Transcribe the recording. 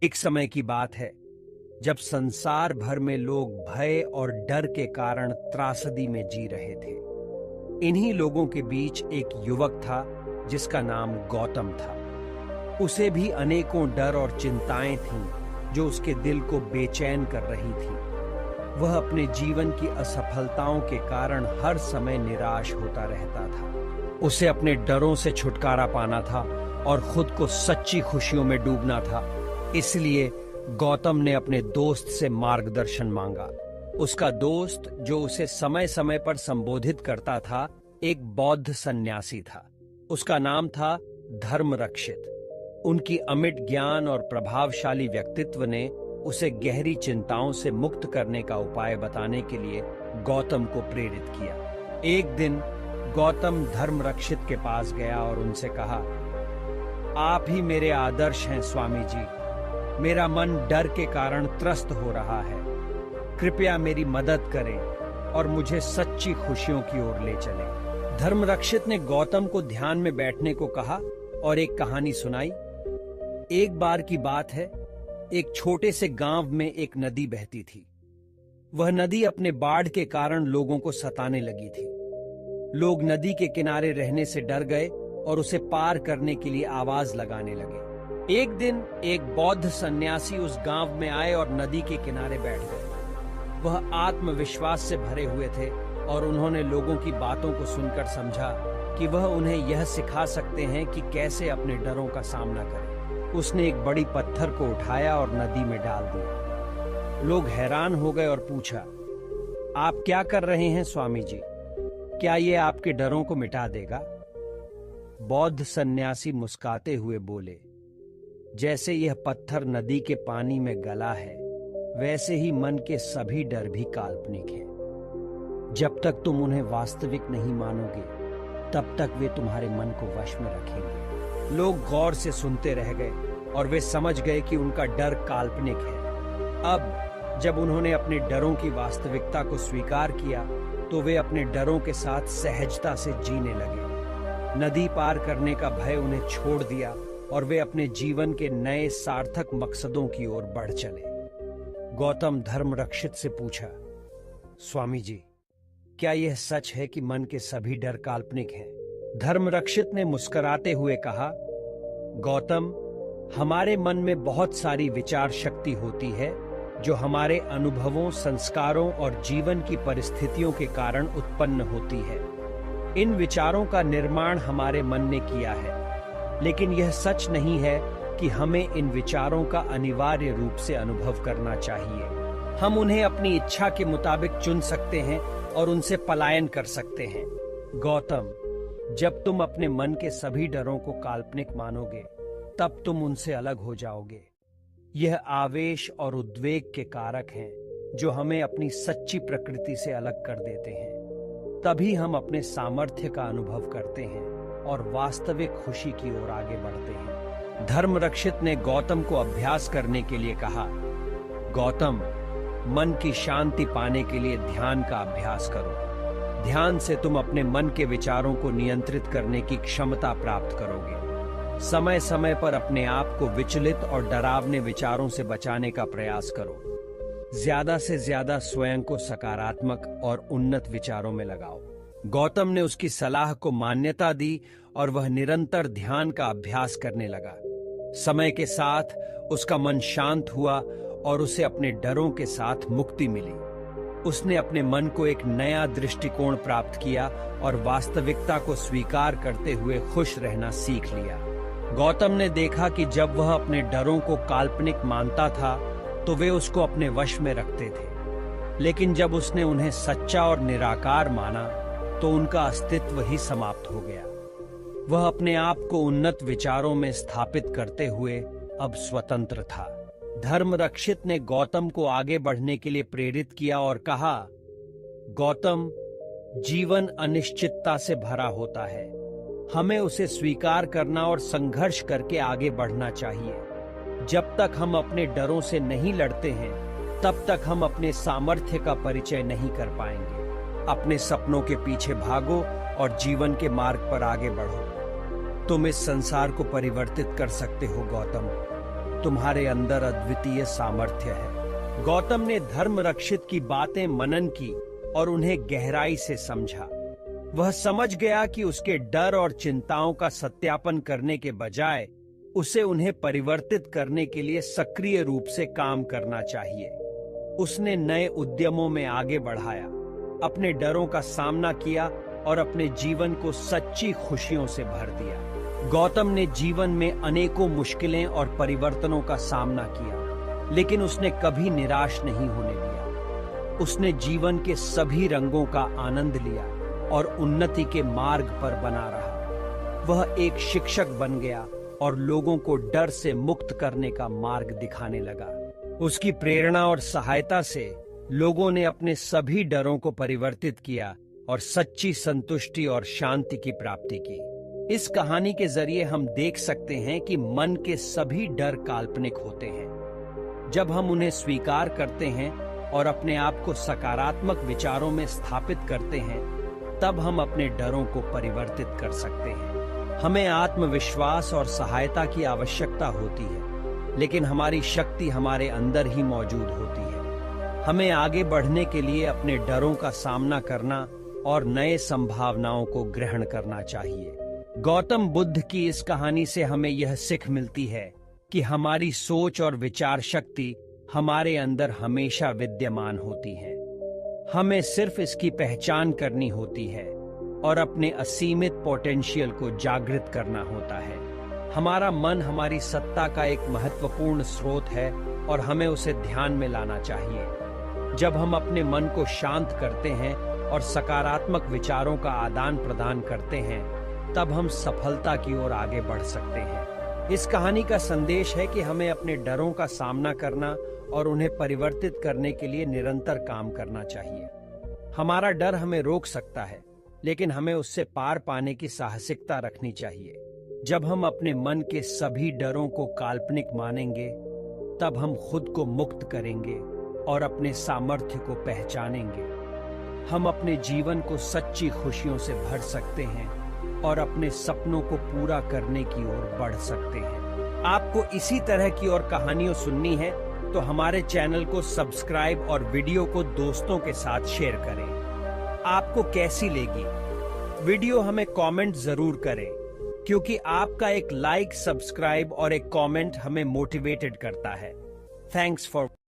एक समय की बात है जब संसार भर में लोग भय और डर के कारण त्रासदी में जी रहे थे। इन्हीं लोगों के बीच एक युवक था जिसका नाम गौतम था। उसे भी अनेकों डर और चिंताएं थीं जो उसके दिल को बेचैन कर रही थी। वह अपने जीवन की असफलताओं के कारण हर समय निराश होता रहता था। उसे अपने डरों से छुटकारा पाना था और खुद को सच्ची खुशियों में डूबना था। इसलिए गौतम ने अपने दोस्त से मार्गदर्शन मांगा। उसका दोस्त, जो उसे समय समय पर संबोधित करता था, एक बौद्ध सन्यासी था। उसका नाम था धर्मरक्षित। उनकी अमिट ज्ञान और प्रभावशाली व्यक्तित्व ने उसे गहरी चिंताओं से मुक्त करने का उपाय बताने के लिए गौतम को प्रेरित किया। एक दिन गौतम धर्मरक्षित के पास गया और उनसे कहा, आप ही मेरे आदर्श हैं स्वामी जी। मेरा मन डर के कारण त्रस्त हो रहा है। कृपया मेरी मदद करें और मुझे सच्ची खुशियों की ओर ले चलें। धर्मरक्षित ने गौतम को ध्यान में बैठने को कहा और एक कहानी सुनाई। एक बार की बात है, एक छोटे से गांव में एक नदी बहती थी। वह नदी अपने बाढ़ के कारण लोगों को सताने लगी थी। लोग नदी के किनारे रहने से डर गए और उसे पार करने के लिए आवाज लगाने लगे। एक दिन एक बौद्ध सन्यासी उस गांव में आए और नदी के किनारे बैठ गए। वह आत्मविश्वास से भरे हुए थे और उन्होंने लोगों की बातों को सुनकर समझा कि वह उन्हें यह सिखा सकते हैं कि कैसे अपने डरों का सामना करें। उसने एक बड़ी पत्थर को उठाया और नदी में डाल दिया। लोग हैरान हो गए और पूछा, आप क्या कर रहे हैं स्वामी जी? क्या ये आपके डरों को मिटा देगा? बौद्ध सन्यासी मुस्कुराते हुए बोले, जैसे यह पत्थर नदी के पानी में गला है, वैसे ही मन के सभी डर भी काल्पनिक हैं। जब तक तुम उन्हें वास्तविक नहीं मानोगे, तब तक वे तुम्हारे मन को वश में रखेंगे। लोग गौर से सुनते रह गए और वे समझ गए कि उनका डर काल्पनिक है। अब जब उन्होंने अपने डरों की वास्तविकता को स्वीकार किया, तो वे अपने डरों के साथ सहजता से जीने लगे। नदी पार करने का भय उन्हें छोड़ दिया और वे अपने जीवन के नए सार्थक मकसदों की ओर बढ़ चले। गौतम धर्मरक्षित से पूछा, स्वामी जी, क्या यह सच है कि मन के सभी डर काल्पनिक हैं? धर्मरक्षित ने मुस्कुराते हुए कहा, गौतम, हमारे मन में बहुत सारी विचार शक्ति होती है जो हमारे अनुभवों, संस्कारों और जीवन की परिस्थितियों के कारण उत्पन्न होती है। इन विचारों का निर्माण हमारे मन ने किया है, लेकिन यह सच नहीं है कि हमें इन विचारों का अनिवार्य रूप से अनुभव करना चाहिए। हम उन्हें अपनी इच्छा के मुताबिक चुन सकते हैं और उनसे पलायन कर सकते हैं। गौतम, जब तुम अपने मन के सभी डरों को काल्पनिक मानोगे, तब तुम उनसे अलग हो जाओगे। यह आवेश और उद्वेग के कारक हैं जो हमें अपनी सच्ची प्रकृति से अलग कर देते हैं। तभी हम अपने सामर्थ्य का अनुभव करते हैं और वास्तविक खुशी की ओर आगे बढ़ते हैं। धर्मरक्षित ने गौतम को अभ्यास करने के लिए कहा, गौतम, मन की शांति पाने के लिए ध्यान का अभ्यास करो। ध्यान से तुम अपने मन के विचारों को नियंत्रित करने की क्षमता प्राप्त करोगे। समय समय पर अपने आप को विचलित और डरावने विचारों से बचाने का प्रयास करो। ज्यादा से ज्यादा स्वयं को सकारात्मक और उन्नत विचारों में लगाओ। गौतम ने उसकी सलाह को मान्यता दी और वह निरंतर ध्यान का अभ्यास करने लगा। समय के साथ उसका मन शांत हुआ और उसे अपने डरों के साथ मुक्ति मिली। उसने अपने मन को एक नया दृष्टिकोण प्राप्त किया और वास्तविकता को स्वीकार करते हुए खुश रहना सीख लिया। गौतम ने देखा कि जब वह अपने डरों को काल्पनिक मानता था, तो वे उसको अपने वश में रखते थे, लेकिन जब उसने उन्हें सच्चा और निराकार माना, तो उनका अस्तित्व ही समाप्त हो गया। वह अपने आप को उन्नत विचारों में स्थापित करते हुए अब स्वतंत्र था। धर्मरक्षित ने गौतम को आगे बढ़ने के लिए प्रेरित किया और कहा, गौतम, जीवन अनिश्चितता से भरा होता है। हमें उसे स्वीकार करना और संघर्ष करके आगे बढ़ना चाहिए। जब तक हम अपने डरों से नहीं लड़ते हैं, तब तक हम अपने सामर्थ्य का परिचय नहीं कर पाएंगे। अपने सपनों के पीछे भागो और जीवन के मार्ग पर आगे बढ़ो। तुम इस संसार को परिवर्तित कर सकते हो गौतम। तुम्हारे अंदर अद्वितीय सामर्थ्य है। गौतम ने धर्म रक्षित की बातें मनन की और उन्हें गहराई से समझा। वह समझ गया कि उसके डर और चिंताओं का सत्यापन करने के बजाय उसे उन्हें परिवर्तित करने के लिए सक्रिय रूप से काम करना चाहिए। उसने नए उद्यमों में आगे बढ़ाया, अपने डरों का सामना किया और अपने जीवन को सच्ची खुशियों से भर दिया। गौतम ने जीवन में अनेकों मुश्किलें और परिवर्तनों का सामना किया, लेकिन उसने कभी निराश नहीं होने दिया। उसने जीवन के सभी रंगों का आनंद लिया और उन्नति के मार्ग पर बना रहा। वह एक शिक्षक बन गया और लोगों को डर से मुक्त करने का मार्ग दिखाने लगा। उसकी प्रेरणा और सहायता से लोगों ने अपने सभी डरों को परिवर्तित किया और सच्ची संतुष्टि और शांति की प्राप्ति की। इस कहानी के जरिए हम देख सकते हैं कि मन के सभी डर काल्पनिक होते हैं। जब हम उन्हें स्वीकार करते हैं और अपने आप को सकारात्मक विचारों में स्थापित करते हैं, तब हम अपने डरों को परिवर्तित कर सकते हैं। हमें आत्मविश्वास और सहायता की आवश्यकता होती है, लेकिन हमारी शक्ति हमारे अंदर ही मौजूद होती है। हमें आगे बढ़ने के लिए अपने डरों का सामना करना और नए संभावनाओं को ग्रहण करना चाहिए। गौतम बुद्ध की इस कहानी से हमें यह सीख मिलती है कि हमारी सोच और विचार शक्ति हमारे अंदर हमेशा विद्यमान होती है। हमें सिर्फ इसकी पहचान करनी होती है और अपने असीमित पोटेंशियल को जागृत करना होता है। हमारा मन हमारी सत्ता का एक महत्वपूर्ण स्रोत है और हमें उसे ध्यान में लाना चाहिए। जब हम अपने मन को शांत करते हैं और सकारात्मक विचारों का आदान प्रदान करते हैं, तब हम सफलता की ओर आगे बढ़ सकते हैं। इस कहानी का संदेश है कि हमें अपने डरों का सामना करना और उन्हें परिवर्तित करने के लिए निरंतर काम करना चाहिए। हमारा डर हमें रोक सकता है, लेकिन हमें उससे पार पाने की साहसिकता रखनी चाहिए। जब हम अपने मन के सभी डरों को काल्पनिक मानेंगे, तब हम खुद को मुक्त करेंगे और अपने सामर्थ्य को पहचानेंगे। हम अपने जीवन को सच्ची खुशियों से भर सकते हैं और अपने सपनों को पूरा करने की ओर बढ़ सकते हैं। आपको इसी तरह की और कहानियां सुननी है तो हमारे चैनल को सब्सक्राइब और वीडियो को दोस्तों के साथ शेयर करें। आपको कैसी लगी वीडियो हमें कमेंट जरूर करें, क्योंकि आपका एक लाइक, सब्सक्राइब और एक कमेंट हमें मोटिवेटेड करता है। Thanks for